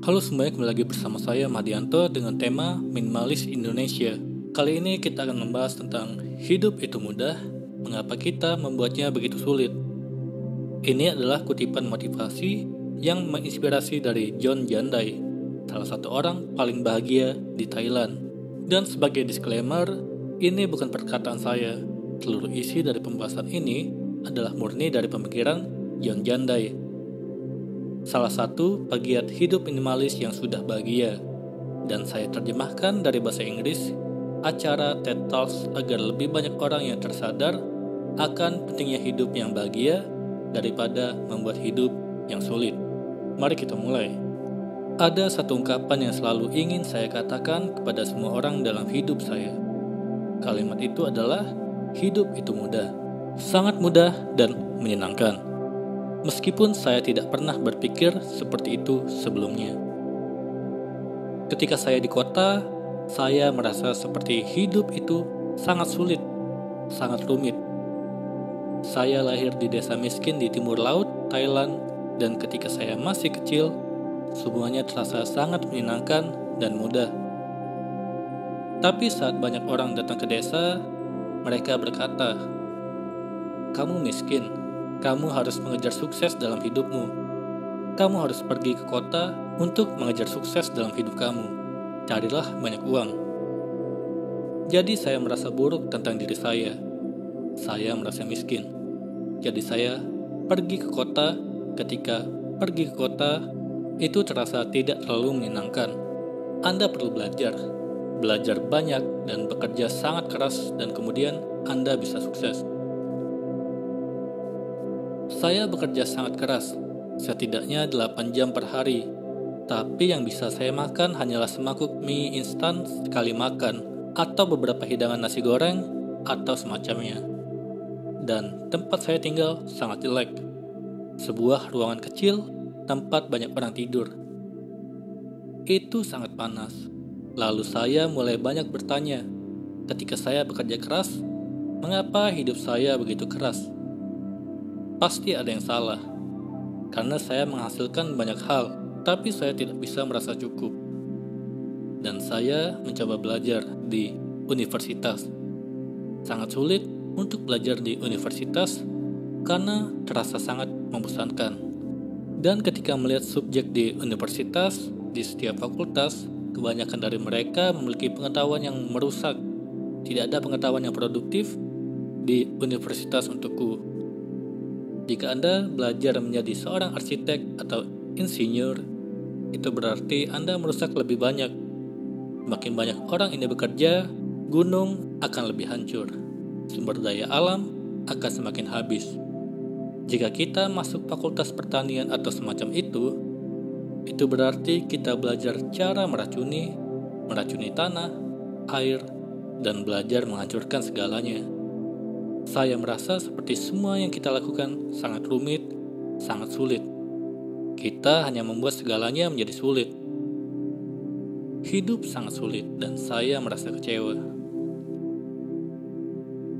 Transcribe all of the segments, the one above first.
Halo semuanya, kembali lagi bersama saya Mahdianto dengan tema Minimalis Indonesia. Kali ini kita akan membahas tentang hidup itu mudah, mengapa kita membuatnya begitu sulit. Ini adalah kutipan motivasi yang menginspirasi dari John Jandai, salah satu orang paling bahagia di Thailand. Dan sebagai disclaimer, ini bukan perkataan saya. Seluruh isi dari pembahasan ini adalah murni dari pemikiran John Jandai, salah satu pegiat hidup minimalis yang sudah bahagia, dan saya terjemahkan dari bahasa Inggris acara TED Talks agar lebih banyak orang yang tersadar akan pentingnya hidup yang bahagia daripada membuat hidup yang sulit. Mari kita mulai. Ada satu ungkapan yang selalu ingin saya katakan kepada semua orang dalam hidup saya. Kalimat itu adalah, hidup itu mudah, sangat mudah dan menyenangkan. Meskipun saya tidak pernah berpikir seperti itu sebelumnya. Ketika saya di kota, saya merasa seperti hidup itu sangat sulit, sangat rumit. Saya lahir di desa miskin di timur laut, Thailand, dan ketika saya masih kecil, semuanya terasa sangat menyenangkan dan mudah. Tapi saat banyak orang datang ke desa, mereka berkata, "Kamu miskin. Kamu harus mengejar sukses dalam hidupmu. Kamu harus pergi ke kota untuk mengejar sukses dalam hidup kamu. Carilah banyak uang." Jadi saya merasa buruk tentang diri saya. Saya merasa miskin. Jadi saya pergi ke kota. Ketika pergi ke kota, itu terasa tidak terlalu menyenangkan. Anda perlu belajar banyak dan bekerja sangat keras, dan kemudian Anda bisa sukses. Saya bekerja sangat keras, setidaknya 8 jam per hari. Tapi yang bisa saya makan hanyalah semangkuk mie instan sekali makan, atau beberapa hidangan nasi goreng, atau semacamnya. Dan tempat saya tinggal sangat jelek. Sebuah ruangan kecil, tempat banyak orang tidur. Itu sangat panas. Lalu saya mulai banyak bertanya, ketika saya bekerja keras, mengapa hidup saya begitu keras? Pasti ada yang salah, karena saya menghasilkan banyak hal, tapi saya tidak bisa merasa cukup. Dan saya mencoba belajar di universitas. Sangat sulit untuk belajar di universitas karena terasa sangat membosankan. Dan ketika melihat subjek di universitas, di setiap fakultas, kebanyakan dari mereka memiliki pengetahuan yang merusak. Tidak ada pengetahuan yang produktif di universitas untukku. Jika Anda belajar menjadi seorang arsitek atau insinyur, itu berarti Anda merusak lebih banyak. Makin banyak orang ini bekerja, gunung akan lebih hancur. Sumber daya alam akan semakin habis. Jika kita masuk fakultas pertanian atau semacam itu berarti kita belajar cara meracuni tanah, air, dan belajar menghancurkan segalanya. Saya merasa seperti semua yang kita lakukan sangat rumit, sangat sulit. Kita hanya membuat segalanya menjadi sulit. Hidup sangat sulit dan saya merasa kecewa.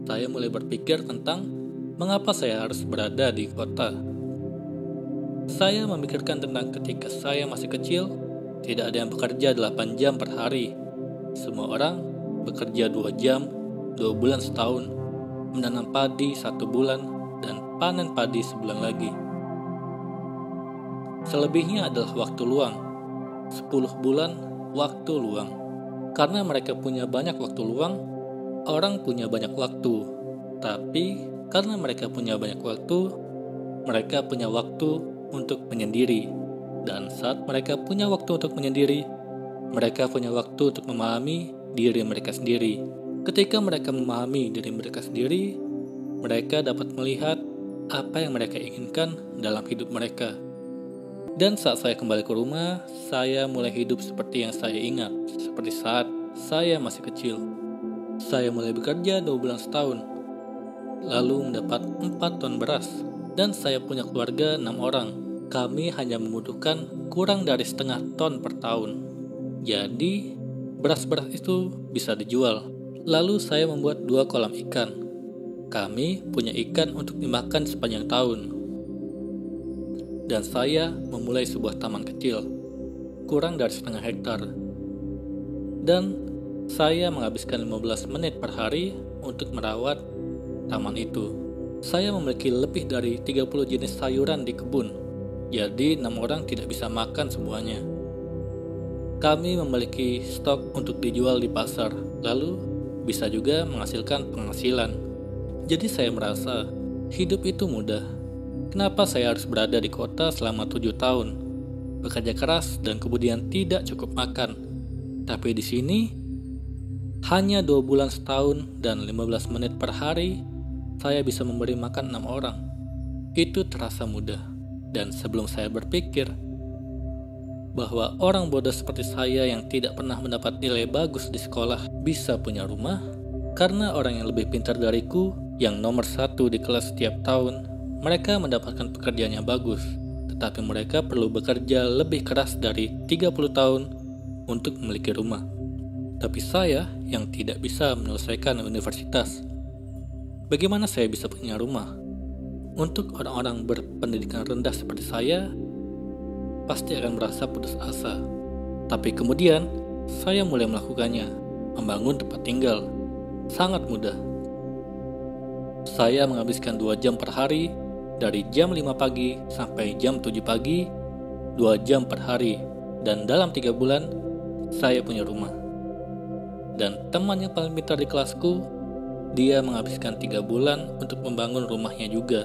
Saya mulai berpikir tentang mengapa saya harus berada di kota. Saya memikirkan tentang ketika saya masih kecil, tidak ada yang bekerja 8 jam per hari. Semua orang bekerja 2 jam, 2 bulan setahun. Menanam padi 1 bulan, dan panen padi sebulan lagi. Selebihnya adalah waktu luang. 10 bulan waktu luang. Karena mereka punya banyak waktu luang, orang punya banyak waktu. Tapi karena mereka punya banyak waktu, mereka punya waktu untuk menyendiri. Dan saat mereka punya waktu untuk menyendiri, mereka punya waktu untuk memahami diri mereka sendiri. Ketika mereka memahami diri mereka sendiri, mereka dapat melihat apa yang mereka inginkan dalam hidup mereka. Dan saat saya kembali ke rumah, saya mulai hidup seperti yang saya ingat, seperti saat saya masih kecil. Saya mulai bekerja 2 bulan setahun, lalu mendapat 4 ton beras, dan saya punya keluarga 6 orang. Kami hanya membutuhkan kurang dari setengah ton per tahun. Jadi, beras-beras itu bisa dijual. Lalu saya membuat 2 kolam ikan. Kami punya ikan untuk dimakan sepanjang tahun. Dan saya memulai sebuah taman kecil. kurang dari setengah hektar. Dan saya menghabiskan 15 menit per hari untuk merawat taman itu. Saya memiliki lebih dari 30 jenis sayuran di kebun, jadi 6 orang tidak bisa makan semuanya. Kami memiliki stok untuk dijual di pasar, lalu bisa juga menghasilkan penghasilan. Jadi saya merasa hidup itu mudah. Kenapa saya harus berada di kota selama 7 tahun, bekerja keras dan kemudian tidak cukup makan? Tapi di sini hanya 2 bulan setahun dan 15 menit per hari, saya bisa memberi makan 6 orang. Itu terasa mudah. Dan sebelum saya berpikir bahwa orang bodoh seperti saya yang tidak pernah mendapat nilai bagus di sekolah bisa punya rumah, karena orang yang lebih pintar dariku, yang nomor 1 di kelas setiap tahun, mereka mendapatkan pekerjaan yang bagus, tetapi mereka perlu bekerja lebih keras dari 30 tahun untuk memiliki rumah. Tapi saya yang tidak bisa menyelesaikan universitas, bagaimana saya bisa punya rumah? Untuk orang-orang berpendidikan rendah seperti saya, pasti akan merasa putus asa. Tapi kemudian, saya mulai melakukannya, membangun tempat tinggal. Sangat mudah. Saya menghabiskan 2 jam per hari, dari jam 5 pagi sampai jam 7 pagi, 2 jam per hari. Dan dalam 3 bulan, saya punya rumah. Dan teman yang paling pintar di kelasku, dia menghabiskan 3 bulan untuk membangun rumahnya juga.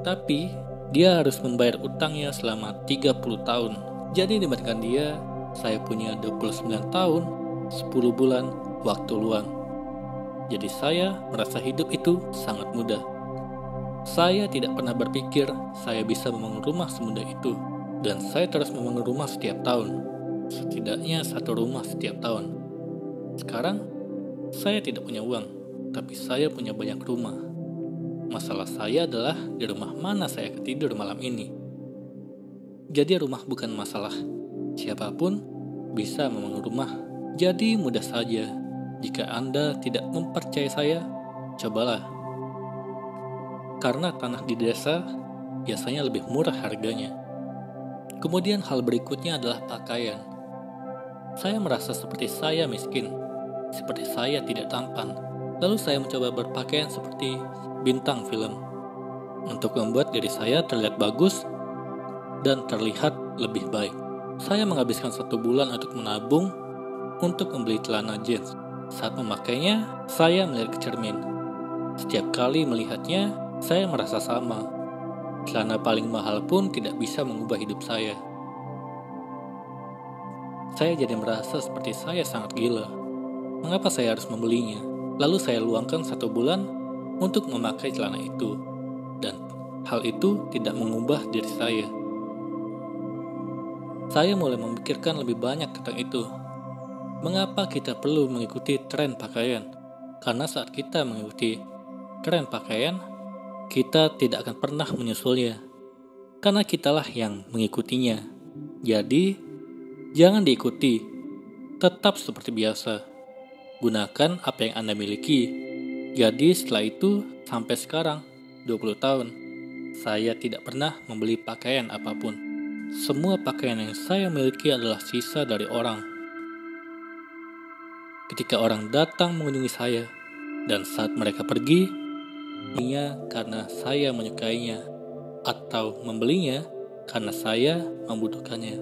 Tapi, dia harus membayar utangnya selama 30 tahun. Jadi dibandingkan dia, saya punya 29 tahun, 10 bulan waktu luang. Jadi saya merasa hidup itu sangat mudah. Saya tidak pernah berpikir saya bisa membangun rumah semudah itu. Dan saya terus membangun rumah setiap tahun. Setidaknya 1 rumah setiap tahun. Sekarang, saya tidak punya uang, tapi saya punya banyak rumah. Masalah saya adalah di rumah mana saya tidur malam ini. Jadi rumah bukan masalah. Siapapun bisa membangun rumah. Jadi mudah saja. Jika Anda tidak mempercayai saya, cobalah. Karena tanah di desa biasanya lebih murah harganya. Kemudian hal berikutnya adalah pakaian. Saya merasa seperti saya miskin, seperti saya tidak tampan. Lalu saya mencoba berpakaian seperti bintang film, untuk membuat diri saya terlihat bagus dan terlihat lebih baik. Saya menghabiskan 1 bulan untuk menabung untuk membeli celana jeans. Saat memakainya, saya melihat ke cermin. Setiap kali melihatnya, saya merasa sama. Celana paling mahal pun tidak bisa mengubah hidup saya. Saya jadi merasa seperti saya sangat gila. Mengapa saya harus membelinya? Lalu saya luangkan 1 bulan untuk memakai celana itu. Dan hal itu tidak mengubah diri saya. Saya mulai memikirkan lebih banyak tentang itu. Mengapa kita perlu mengikuti tren pakaian? Karena saat kita mengikuti tren pakaian, kita tidak akan pernah menyusulnya. Karena kitalah yang mengikutinya. Jadi, jangan diikuti, tetap seperti biasa. Gunakan apa yang Anda miliki. Jadi setelah itu, sampai sekarang, 20 tahun, saya tidak pernah membeli pakaian apapun. Semua pakaian yang saya miliki adalah sisa dari orang. Ketika orang datang mengunjungi saya, dan saat mereka pergi, membelinya karena saya menyukainya, atau membelinya karena saya membutuhkannya.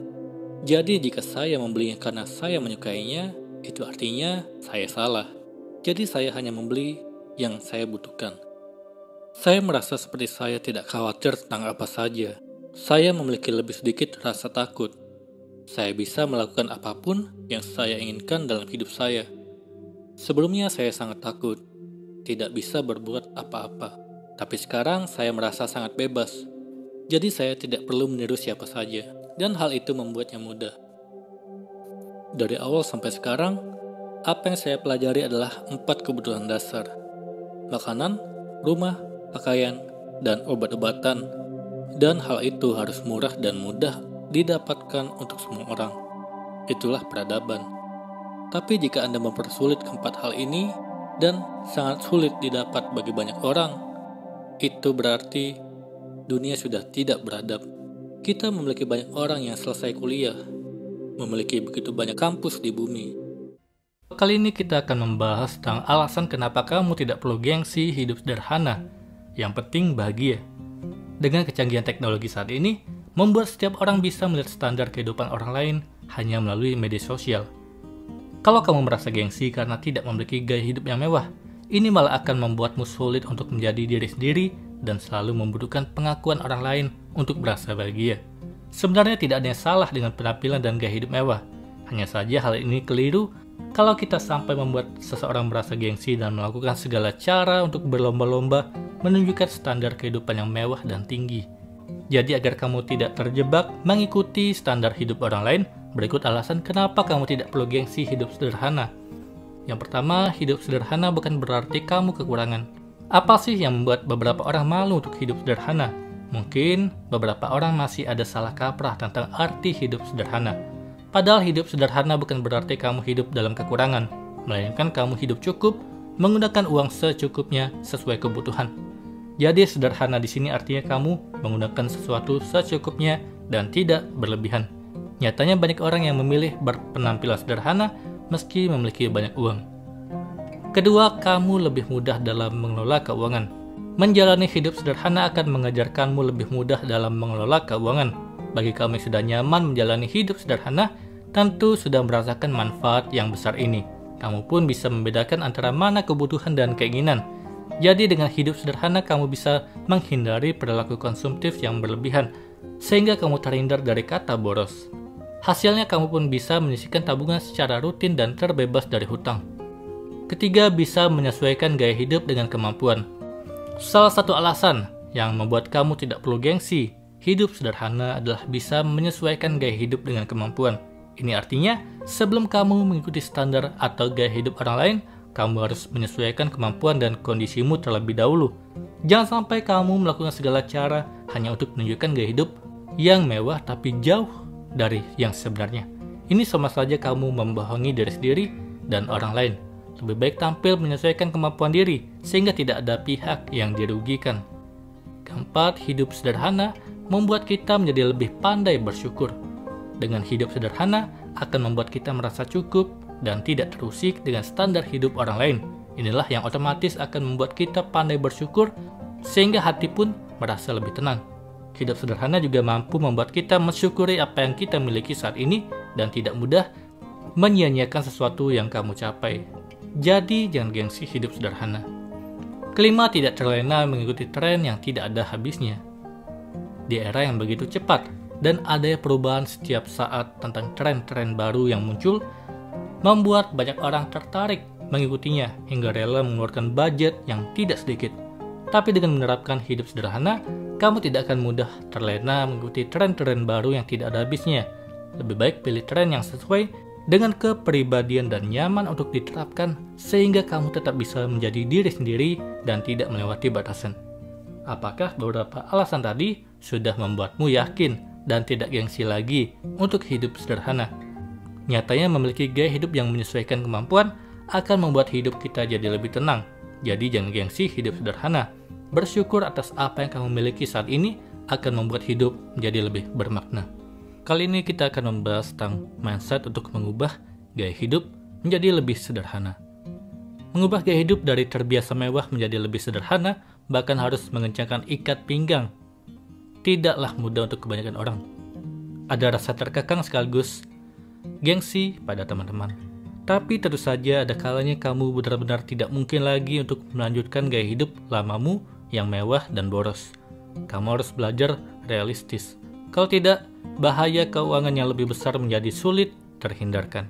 Jadi jika saya membelinya karena saya menyukainya, itu artinya saya salah. Jadi saya hanya membeli yang saya butuhkan. Saya merasa seperti saya tidak khawatir tentang apa saja. Saya memiliki lebih sedikit rasa takut. Saya bisa melakukan apapun yang saya inginkan dalam hidup saya. Sebelumnya saya sangat takut, tidak bisa berbuat apa-apa. Tapi sekarang saya merasa sangat bebas. Jadi saya tidak perlu meniru siapa saja. Dan hal itu membuatnya mudah. Dari awal sampai sekarang, apa yang saya pelajari adalah 4 kebutuhan dasar. Makanan, rumah, pakaian, dan obat-obatan. Dan hal itu harus murah dan mudah didapatkan untuk semua orang. Itulah peradaban. Tapi jika Anda mempersulit keempat hal ini, dan sangat sulit didapat bagi banyak orang, itu berarti dunia sudah tidak beradab. Kita memiliki banyak orang yang selesai kuliah, memiliki begitu banyak kampus di bumi. Kali ini kita akan membahas tentang alasan kenapa kamu tidak perlu gengsi hidup sederhana. Yang penting bahagia. Dengan kecanggihan teknologi saat ini, membuat setiap orang bisa melihat standar kehidupan orang lain hanya melalui media sosial. Kalau kamu merasa gengsi karena tidak memiliki gaya hidup yang mewah, ini malah akan membuatmu sulit untuk menjadi diri sendiri dan selalu membutuhkan pengakuan orang lain untuk merasa bahagia. Sebenarnya tidak ada yang salah dengan penampilan dan gaya hidup mewah. Hanya saja hal ini keliru kalau kita sampai membuat seseorang merasa gengsi dan melakukan segala cara untuk berlomba-lomba menunjukkan standar kehidupan yang mewah dan tinggi. Jadi agar kamu tidak terjebak mengikuti standar hidup orang lain, berikut alasan kenapa kamu tidak perlu gengsi hidup sederhana. Yang pertama, hidup sederhana bukan berarti kamu kekurangan. Apa sih yang membuat beberapa orang malu untuk hidup sederhana? Mungkin beberapa orang masih ada salah kaprah tentang arti hidup sederhana. Padahal hidup sederhana bukan berarti kamu hidup dalam kekurangan, melainkan kamu hidup cukup, menggunakan uang secukupnya sesuai kebutuhan. Jadi sederhana di sini artinya kamu menggunakan sesuatu secukupnya dan tidak berlebihan. Nyatanya banyak orang yang memilih berpenampilan sederhana meski memiliki banyak uang. Kedua, kamu lebih mudah dalam mengelola keuangan. Menjalani hidup sederhana akan mengajarkanmu lebih mudah dalam mengelola keuangan. Bagi kamu yang sudah nyaman menjalani hidup sederhana, tentu sudah merasakan manfaat yang besar ini. Kamu pun bisa membedakan antara mana kebutuhan dan keinginan. Jadi dengan hidup sederhana kamu bisa menghindari perilaku konsumtif yang berlebihan, sehingga kamu terhindar dari kata boros. Hasilnya kamu pun bisa menyisihkan tabungan secara rutin dan terbebas dari hutang. Ketiga, bisa menyesuaikan gaya hidup dengan kemampuan. Salah satu alasan yang membuat kamu tidak perlu gengsi hidup sederhana adalah bisa menyesuaikan gaya hidup dengan kemampuan. Ini artinya, sebelum kamu mengikuti standar atau gaya hidup orang lain, kamu harus menyesuaikan kemampuan dan kondisimu terlebih dahulu. Jangan sampai kamu melakukan segala cara hanya untuk menunjukkan gaya hidup yang mewah tapi jauh dari yang sebenarnya. Ini sama saja kamu membohongi diri sendiri dan orang lain. Lebih baik tampil menyesuaikan kemampuan diri, sehingga tidak ada pihak yang dirugikan. Keempat, hidup sederhana membuat kita menjadi lebih pandai bersyukur. Dengan hidup sederhana akan membuat kita merasa cukup dan tidak terusik dengan standar hidup orang lain. Inilah yang otomatis akan membuat kita pandai bersyukur, sehingga hati pun merasa lebih tenang. Hidup sederhana juga mampu membuat kita mensyukuri apa yang kita miliki saat ini dan tidak mudah menyia-nyiakan sesuatu yang kamu capai. Jadi jangan gengsi hidup sederhana. Kelima, tidak terlena mengikuti tren yang tidak ada habisnya. Di era yang begitu cepat dan adanya perubahan setiap saat tentang tren-tren baru yang muncul, membuat banyak orang tertarik mengikutinya hingga rela mengeluarkan budget yang tidak sedikit. Tapi dengan menerapkan hidup sederhana, kamu tidak akan mudah terlena mengikuti tren-tren baru yang tidak ada habisnya. Lebih baik pilih tren yang sesuai dengan kepribadian dan nyaman untuk diterapkan, sehingga kamu tetap bisa menjadi diri sendiri dan tidak melewati batasan. Apakah beberapa alasan tadi sudah membuatmu yakin dan tidak gengsi lagi untuk hidup sederhana? Nyatanya memiliki gaya hidup yang menyesuaikan kemampuan akan membuat hidup kita jadi lebih tenang. Jadi jangan gengsi hidup sederhana. Bersyukur atas apa yang kamu miliki saat ini akan membuat hidup menjadi lebih bermakna. Kali ini kita akan membahas tentang mindset untuk mengubah gaya hidup menjadi lebih sederhana. Mengubah gaya hidup dari terbiasa mewah menjadi lebih sederhana, bahkan harus mengencangkan ikat pinggang. Tidaklah mudah untuk kebanyakan orang. Ada rasa terkekang sekaligus gengsi pada teman-teman. Tapi tentu saja ada kalanya kamu benar-benar tidak mungkin lagi untuk melanjutkan gaya hidup lamamu yang mewah dan boros. Kamu harus belajar realistis. Kalau tidak, bahaya keuangan yang lebih besar menjadi sulit terhindarkan.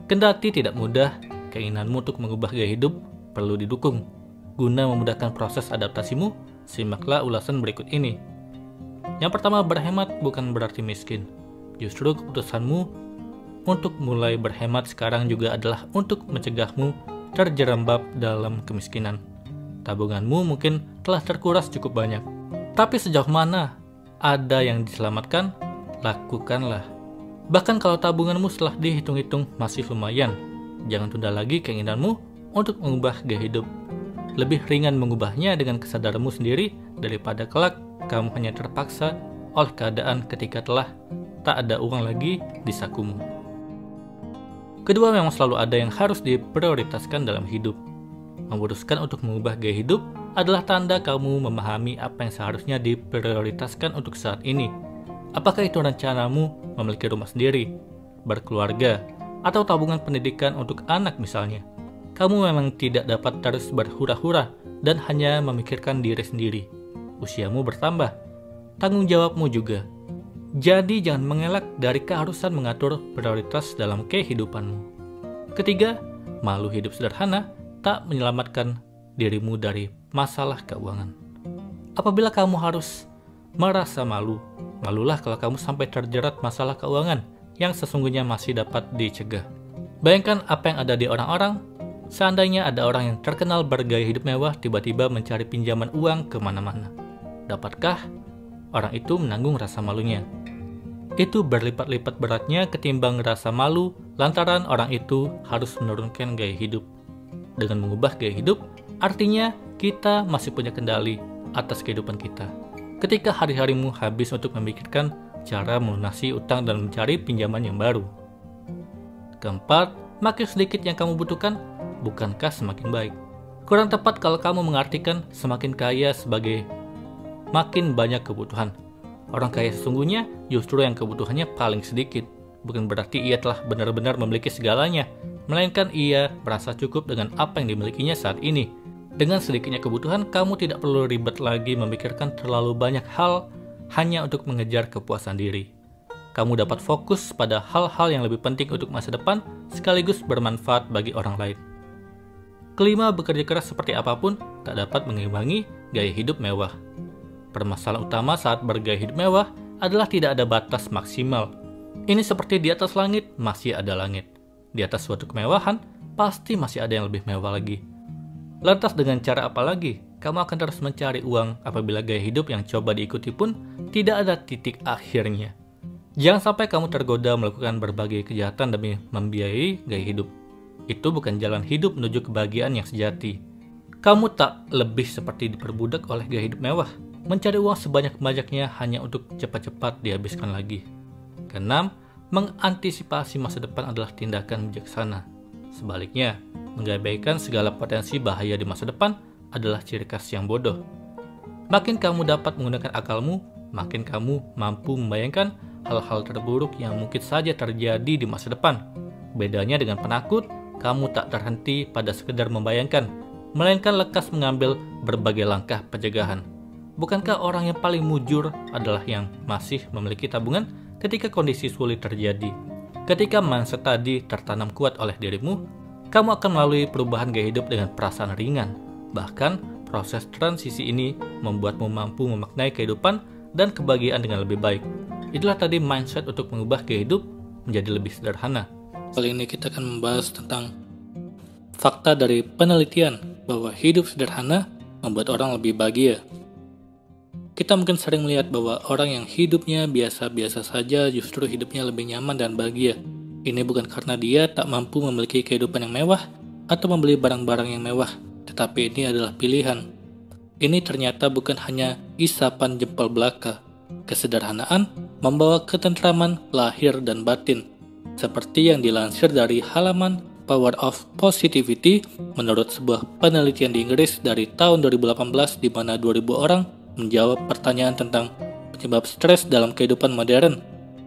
Kendati tidak mudah, keinginanmu untuk mengubah gaya hidup perlu didukung. Guna memudahkan proses adaptasimu, simaklah ulasan berikut ini. Yang pertama, berhemat bukan berarti miskin. Justru keputusanmu untuk mulai berhemat sekarang juga adalah untuk mencegahmu terjerembab dalam kemiskinan. Tabunganmu mungkin telah terkuras cukup banyak. Tapi sejauh mana ada yang diselamatkan, lakukanlah. Bahkan kalau tabunganmu setelah dihitung-hitung masih lumayan, jangan tunda lagi keinginanmu untuk mengubah gaya hidup. Lebih ringan mengubahnya dengan kesadaranmu sendiri daripada kelak kamu hanya terpaksa oleh keadaan ketika telah tak ada uang lagi di sakumu. Kedua, memang selalu ada yang harus diprioritaskan dalam hidup. Memutuskan untuk mengubah gaya hidup adalah tanda kamu memahami apa yang seharusnya diprioritaskan untuk saat ini. Apakah itu rencanamu memiliki rumah sendiri, berkeluarga, atau tabungan pendidikan untuk anak misalnya? Kamu memang tidak dapat terus berhura-hura dan hanya memikirkan diri sendiri. Usiamu bertambah, tanggung jawabmu juga. Jadi jangan mengelak dari keharusan mengatur prioritas dalam kehidupanmu. Ketiga, malu hidup sederhana tak menyelamatkan dirimu dari masalah keuangan. Apabila kamu harus merasa malu, malulah kalau kamu sampai terjerat masalah keuangan yang sesungguhnya masih dapat dicegah. Bayangkan apa yang ada di orang-orang, seandainya ada orang yang terkenal bergaya hidup mewah tiba-tiba mencari pinjaman uang kemana-mana. Dapatkah orang itu menanggung rasa malunya? Itu berlipat-lipat beratnya ketimbang rasa malu lantaran orang itu harus menurunkan gaya hidup. Dengan mengubah gaya hidup, artinya kita masih punya kendali atas kehidupan kita. Ketika hari-harimu habis untuk memikirkan cara melunasi utang dan mencari pinjaman yang baru. Keempat, makin sedikit yang kamu butuhkan, bukankah semakin baik? Kurang tepat kalau kamu mengartikan semakin kaya sebagai makin banyak kebutuhan. Orang kaya sesungguhnya justru yang kebutuhannya paling sedikit. Bukan berarti ia telah benar-benar memiliki segalanya, melainkan ia merasa cukup dengan apa yang dimilikinya saat ini. Dengan sedikitnya kebutuhan, kamu tidak perlu ribet lagi memikirkan terlalu banyak hal hanya untuk mengejar kepuasan diri. Kamu dapat fokus pada hal-hal yang lebih penting untuk masa depan, sekaligus bermanfaat bagi orang lain. Kelima, bekerja keras seperti apapun tak dapat mengimbangi gaya hidup mewah. Permasalahan utama saat bergaya hidup mewah adalah tidak ada batas maksimal. Ini seperti di atas langit, masih ada langit. Di atas suatu kemewahan, pasti masih ada yang lebih mewah lagi. Lantas dengan cara apa lagi? Kamu akan terus mencari uang apabila gaya hidup yang coba diikuti pun tidak ada titik akhirnya. Jangan sampai kamu tergoda melakukan berbagai kejahatan demi membiayai gaya hidup. Itu bukan jalan hidup menuju kebahagiaan yang sejati. Kamu tak lebih seperti diperbudak oleh gaya hidup mewah, mencari uang sebanyak-banyaknya hanya untuk cepat-cepat dihabiskan lagi. Keenam, mengantisipasi masa depan adalah tindakan bijaksana. Sebaliknya, mengabaikan segala potensi bahaya di masa depan adalah ciri khas yang bodoh. Makin kamu dapat menggunakan akalmu, makin kamu mampu membayangkan hal-hal terburuk yang mungkin saja terjadi di masa depan. Bedanya dengan penakut, kamu tak terhenti pada sekedar membayangkan, melainkan lekas mengambil berbagai langkah pencegahan. Bukankah orang yang paling mujur adalah yang masih memiliki tabungan ketika kondisi sulit terjadi? Ketika mindset tadi tertanam kuat oleh dirimu, kamu akan melalui perubahan gaya hidup dengan perasaan ringan. Bahkan, proses transisi ini membuatmu mampu memaknai kehidupan dan kebahagiaan dengan lebih baik. Itulah tadi mindset untuk mengubah gaya hidup menjadi lebih sederhana. Kali ini kita akan membahas tentang fakta dari penelitian bahwa hidup sederhana membuat orang lebih bahagia. Kita mungkin sering melihat bahwa orang yang hidupnya biasa-biasa saja justru hidupnya lebih nyaman dan bahagia. Ini bukan karena dia tak mampu memiliki kehidupan yang mewah atau membeli barang-barang yang mewah, tetapi ini adalah pilihan. Ini ternyata bukan hanya isapan jempol belaka. Kesederhanaan membawa ketentraman lahir dan batin. Seperti yang dilansir dari halaman Power of Positivity menurut sebuah penelitian di Inggris dari tahun 2018 di mana 2000 orang menjawab pertanyaan tentang penyebab stres dalam kehidupan modern.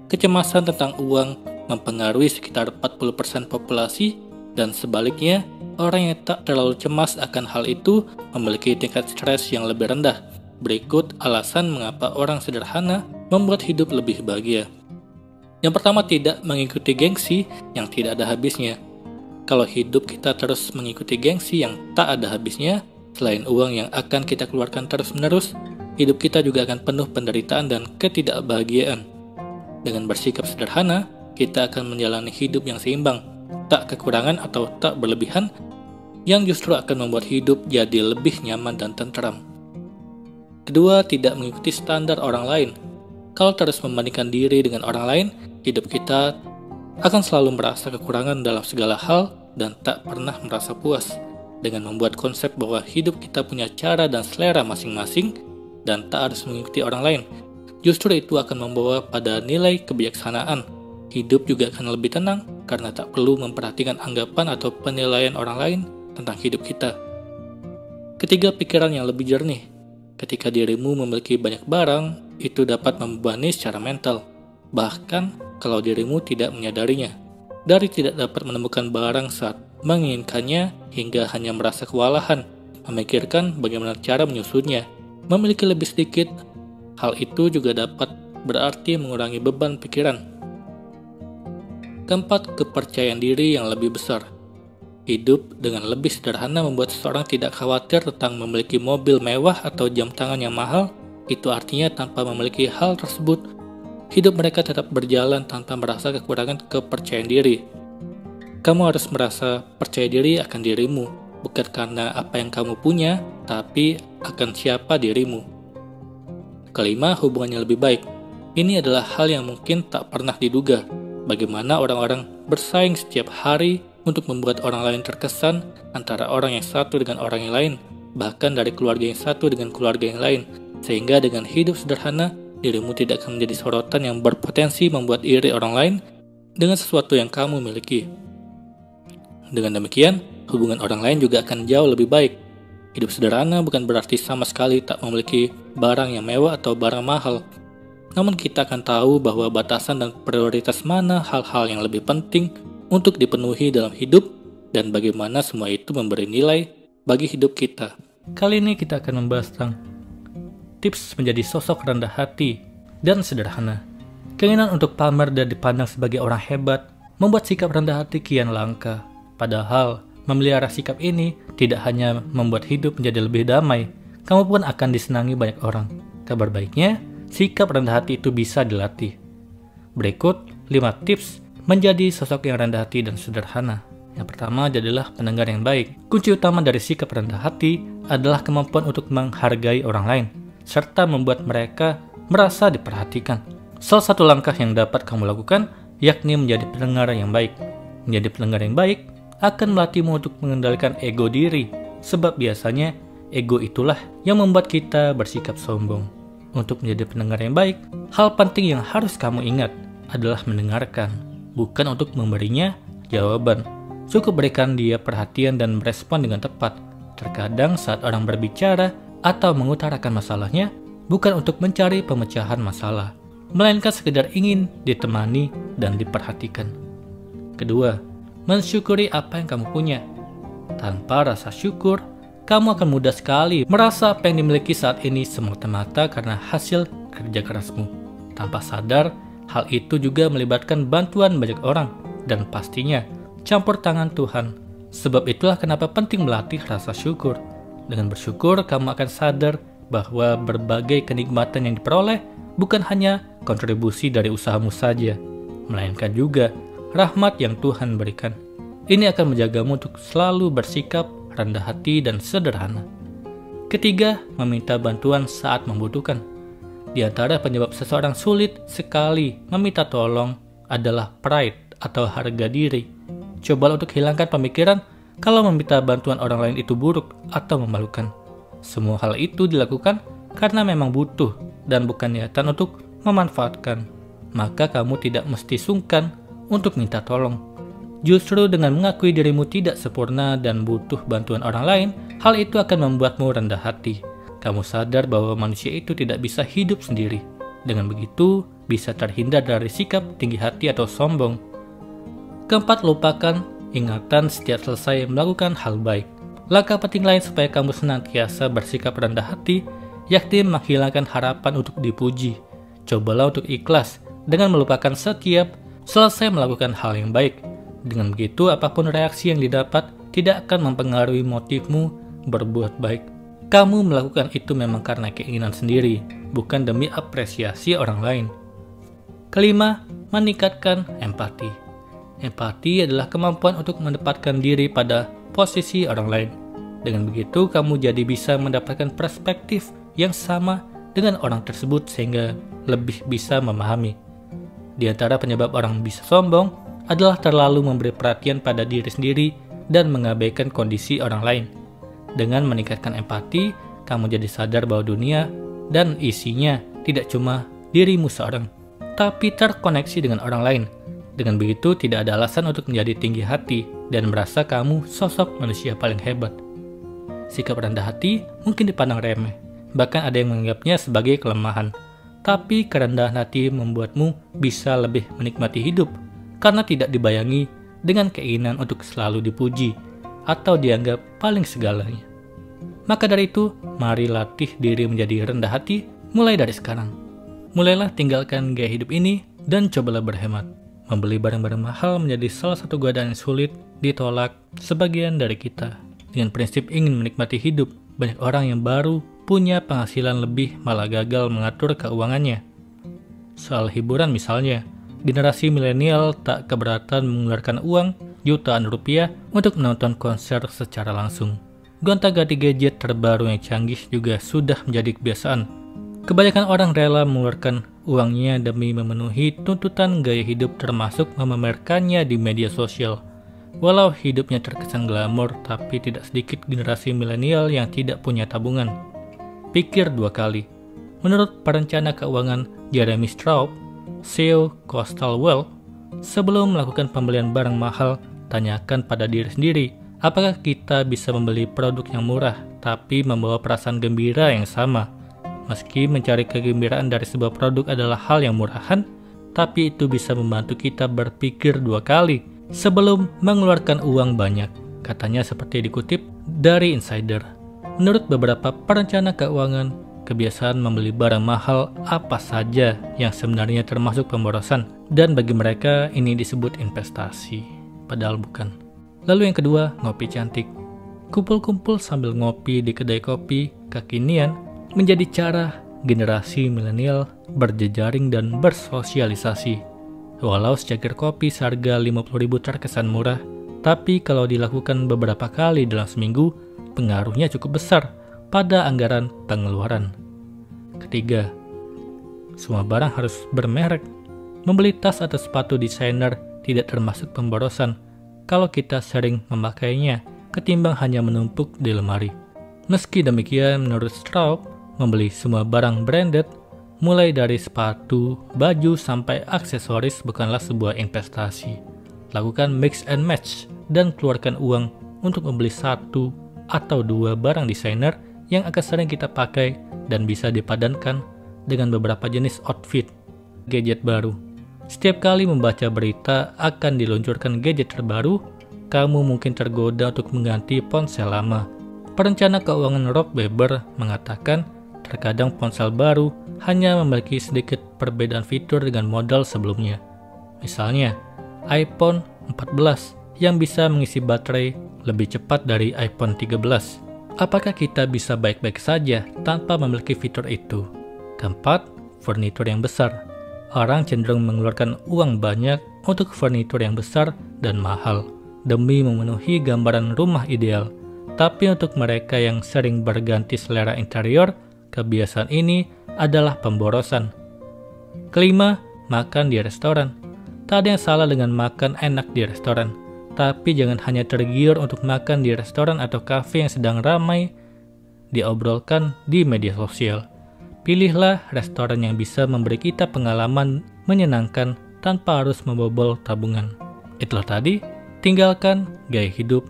Kecemasan tentang uang mempengaruhi sekitar 40% populasi dan sebaliknya, orang yang tak terlalu cemas akan hal itu memiliki tingkat stres yang lebih rendah. Berikut alasan mengapa orang sederhana membuat hidup lebih bahagia. Yang pertama, tidak mengikuti gengsi yang tidak ada habisnya. Kalau hidup kita terus mengikuti gengsi yang tak ada habisnya, selain uang yang akan kita keluarkan terus-menerus, hidup kita juga akan penuh penderitaan dan ketidakbahagiaan. Dengan bersikap sederhana, kita akan menjalani hidup yang seimbang, tak kekurangan atau tak berlebihan, yang justru akan membuat hidup jadi lebih nyaman dan tentram. Kedua, tidak mengikuti standar orang lain. Kalau terus membandingkan diri dengan orang lain, hidup kita akan selalu merasa kekurangan dalam segala hal dan tak pernah merasa puas. Dengan membuat konsep bahwa hidup kita punya cara dan selera masing-masing dan tak harus mengikuti orang lain, Justru itu akan membawa pada nilai kebijaksanaan. Hidup juga akan lebih tenang karena tak perlu memperhatikan anggapan atau penilaian orang lain tentang hidup kita. Ketiga, pikiran yang lebih jernih. Ketika dirimu memiliki banyak barang, itu dapat membebani secara mental. Bahkan kalau dirimu tidak menyadarinya. Dari tidak dapat menemukan barang saat menginginkannya hingga hanya merasa kewalahan, memikirkan bagaimana cara menyusunnya. Memiliki lebih sedikit, hal itu juga dapat berarti mengurangi beban pikiran. Keempat, kepercayaan diri yang lebih besar. Hidup dengan lebih sederhana membuat seseorang tidak khawatir tentang memiliki mobil mewah atau jam tangan yang mahal. Itu artinya tanpa memiliki hal tersebut, hidup mereka tetap berjalan tanpa merasa kekurangan kepercayaan diri. Kamu harus merasa percaya diri akan dirimu, bukan karena apa yang kamu punya, tapi akan siapa dirimu. Kelima, hubungannya lebih baik. Ini adalah hal yang mungkin tak pernah diduga. Bagaimana orang-orang bersaing setiap hari untuk membuat orang lain terkesan antara orang yang satu dengan orang yang lain, bahkan dari keluarga yang satu dengan keluarga yang lain, sehingga dengan hidup sederhana, dirimu tidak akan menjadi sorotan yang berpotensi membuat iri orang lain dengan sesuatu yang kamu miliki. Dengan demikian, hubungan orang lain juga akan jauh lebih baik. Hidup sederhana bukan berarti sama sekali tak memiliki barang yang mewah atau barang mahal. Namun kita akan tahu bahwa batasan dan prioritas mana hal-hal yang lebih penting untuk dipenuhi dalam hidup dan bagaimana semua itu memberi nilai bagi hidup kita. Kali ini kita akan membahas tentang tips menjadi sosok rendah hati dan sederhana. Keinginan untuk pamer dan dipandang sebagai orang hebat membuat sikap rendah hati kian langka. Padahal, memelihara sikap ini tidak hanya membuat hidup menjadi lebih damai, kamu pun akan disenangi banyak orang. Kabar baiknya, sikap rendah hati itu bisa dilatih. Berikut 5 tips menjadi sosok yang rendah hati dan sederhana. Yang pertama adalah pendengar yang baik. Kunci utama dari sikap rendah hati adalah kemampuan untuk menghargai orang lain, serta membuat mereka merasa diperhatikan. Salah satu langkah yang dapat kamu lakukan, yakni menjadi pendengar yang baik. Menjadi pendengar yang baik akan melatihmu untuk mengendalikan ego diri, sebab biasanya ego itulah yang membuat kita bersikap sombong. Untuk menjadi pendengar yang baik, hal penting yang harus kamu ingat adalah mendengarkan, bukan untuk memberinya jawaban. Cukup berikan dia perhatian dan merespon dengan tepat. Terkadang saat orang berbicara atau mengutarakan masalahnya, bukan untuk mencari pemecahan masalah, melainkan sekedar ingin ditemani dan diperhatikan. Kedua, mensyukuri apa yang kamu punya. Tanpa rasa syukur, kamu akan mudah sekali merasa apa yang dimiliki saat ini semata-mata karena hasil kerja kerasmu. Tanpa sadar, hal itu juga melibatkan bantuan banyak orang dan pastinya campur tangan Tuhan. Sebab itulah kenapa penting melatih rasa syukur. Dengan bersyukur, kamu akan sadar bahwa berbagai kenikmatan yang diperoleh bukan hanya kontribusi dari usahamu saja, melainkan juga rahmat yang Tuhan berikan. Ini akan menjagamu untuk selalu bersikap rendah hati dan sederhana. Ketiga, meminta bantuan saat membutuhkan. Di antara penyebab seseorang sulit sekali meminta tolong adalah pride atau harga diri. Cobalah untuk hilangkan pemikiran kalau meminta bantuan orang lain itu buruk atau memalukan. Semua hal itu dilakukan karena memang butuh dan bukan niatan untuk memanfaatkan. Maka kamu tidak mesti sungkan untuk minta tolong. Justru dengan mengakui dirimu tidak sempurna dan butuh bantuan orang lain, hal itu akan membuatmu rendah hati. Kamu sadar bahwa manusia itu tidak bisa hidup sendiri. Dengan begitu, bisa terhindar dari sikap tinggi hati atau sombong. Keempat, lupakan ingatan setiap selesai melakukan hal baik. Langkah penting lain supaya kamu senantiasa bersikap rendah hati, yakni menghilangkan harapan untuk dipuji. Cobalah untuk ikhlas dengan melupakan setiap selesai melakukan hal yang baik. Dengan begitu, apapun reaksi yang didapat tidak akan mempengaruhi motifmu berbuat baik. Kamu melakukan itu memang karena keinginan sendiri, bukan demi apresiasi orang lain. Kelima, meningkatkan empati. Empati adalah kemampuan untuk menempatkan diri pada posisi orang lain. Dengan begitu, kamu jadi bisa mendapatkan perspektif yang sama dengan orang tersebut sehingga lebih bisa memahami. Di antara penyebab orang bisa sombong adalah terlalu memberi perhatian pada diri sendiri dan mengabaikan kondisi orang lain. Dengan meningkatkan empati, kamu jadi sadar bahwa dunia dan isinya tidak cuma dirimu seorang, tapi terkoneksi dengan orang lain. Dengan begitu, tidak ada alasan untuk menjadi tinggi hati dan merasa kamu sosok manusia paling hebat. Sikap rendah hati mungkin dipandang remeh, bahkan ada yang menganggapnya sebagai kelemahan. Tapi kerendahan hati membuatmu bisa lebih menikmati hidup, karena tidak dibayangi dengan keinginan untuk selalu dipuji atau dianggap paling segalanya. Maka dari itu, mari latih diri menjadi rendah hati mulai dari sekarang. Mulailah tinggalkan gaya hidup ini dan cobalah berhemat. Membeli barang-barang mahal menjadi salah satu godaan yang sulit ditolak sebagian dari kita. Dengan prinsip ingin menikmati hidup, banyak orang yang baru punya penghasilan lebih malah gagal mengatur keuangannya. Soal hiburan misalnya, generasi milenial tak keberatan mengeluarkan uang jutaan rupiah untuk menonton konser secara langsung. Gonta-ganti gadget terbaru yang canggih juga sudah menjadi kebiasaan. Kebanyakan orang rela mengeluarkan uangnya demi memenuhi tuntutan gaya hidup, termasuk memamerkannya di media sosial. Walau hidupnya terkesan glamor, tapi tidak sedikit generasi milenial yang tidak punya tabungan. Pikir dua kali. Menurut perencana keuangan Jeremy Straub, CEO Coastal Wealth, sebelum melakukan pembelian barang mahal, tanyakan pada diri sendiri, apakah kita bisa membeli produk yang murah tapi membawa perasaan gembira yang sama. Meski mencari kegembiraan dari sebuah produk adalah hal yang murahan, tapi itu bisa membantu kita berpikir dua kali sebelum mengeluarkan uang banyak. Katanya seperti dikutip dari Insider. Menurut beberapa perencana keuangan, kebiasaan membeli barang mahal apa saja yang sebenarnya termasuk pemborosan, dan bagi mereka ini disebut investasi, padahal bukan. Lalu yang kedua, ngopi cantik. Kumpul-kumpul sambil ngopi di kedai kopi kekinian menjadi cara generasi milenial berjejaring dan bersosialisasi. Walau secangkir kopi seharga 50.000 terkesan murah, tapi kalau dilakukan beberapa kali dalam seminggu, pengaruhnya cukup besar pada anggaran pengeluaran. Ketiga, semua barang harus bermerek. Membeli tas atau sepatu desainer tidak termasuk pemborosan kalau kita sering memakainya ketimbang hanya menumpuk di lemari. Meski demikian, menurut Straub, membeli semua barang branded, mulai dari sepatu, baju, sampai aksesoris bukanlah sebuah investasi. Lakukan mix and match dan keluarkan uang untuk membeli satu atau dua barang desainer yang akan sering kita pakai dan bisa dipadankan dengan beberapa jenis outfit. Gadget baru. Setiap kali membaca berita akan diluncurkan gadget terbaru, kamu mungkin tergoda untuk mengganti ponsel lama. Perencana keuangan Rob Weber mengatakan, terkadang ponsel baru hanya memiliki sedikit perbedaan fitur dengan model sebelumnya. Misalnya, iPhone 14 yang bisa mengisi baterai lebih cepat dari iPhone 13. Apakah kita bisa baik-baik saja tanpa memiliki fitur itu? Keempat, furnitur yang besar. Orang cenderung mengeluarkan uang banyak untuk furnitur yang besar dan mahal demi memenuhi gambaran rumah ideal. Tapi untuk mereka yang sering berganti selera interior, kebiasaan ini adalah pemborosan. Kelima, makan di restoran. Tak ada yang salah dengan makan enak di restoran, tapi jangan hanya tergiur untuk makan di restoran atau kafe yang sedang ramai diobrolkan di media sosial. Pilihlah restoran yang bisa memberi kita pengalaman menyenangkan tanpa harus membobol tabungan. Itulah tadi, tinggalkan gaya hidup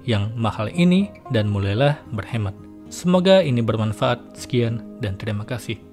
yang mahal ini dan mulailah berhemat. Semoga ini bermanfaat. Sekian dan terima kasih.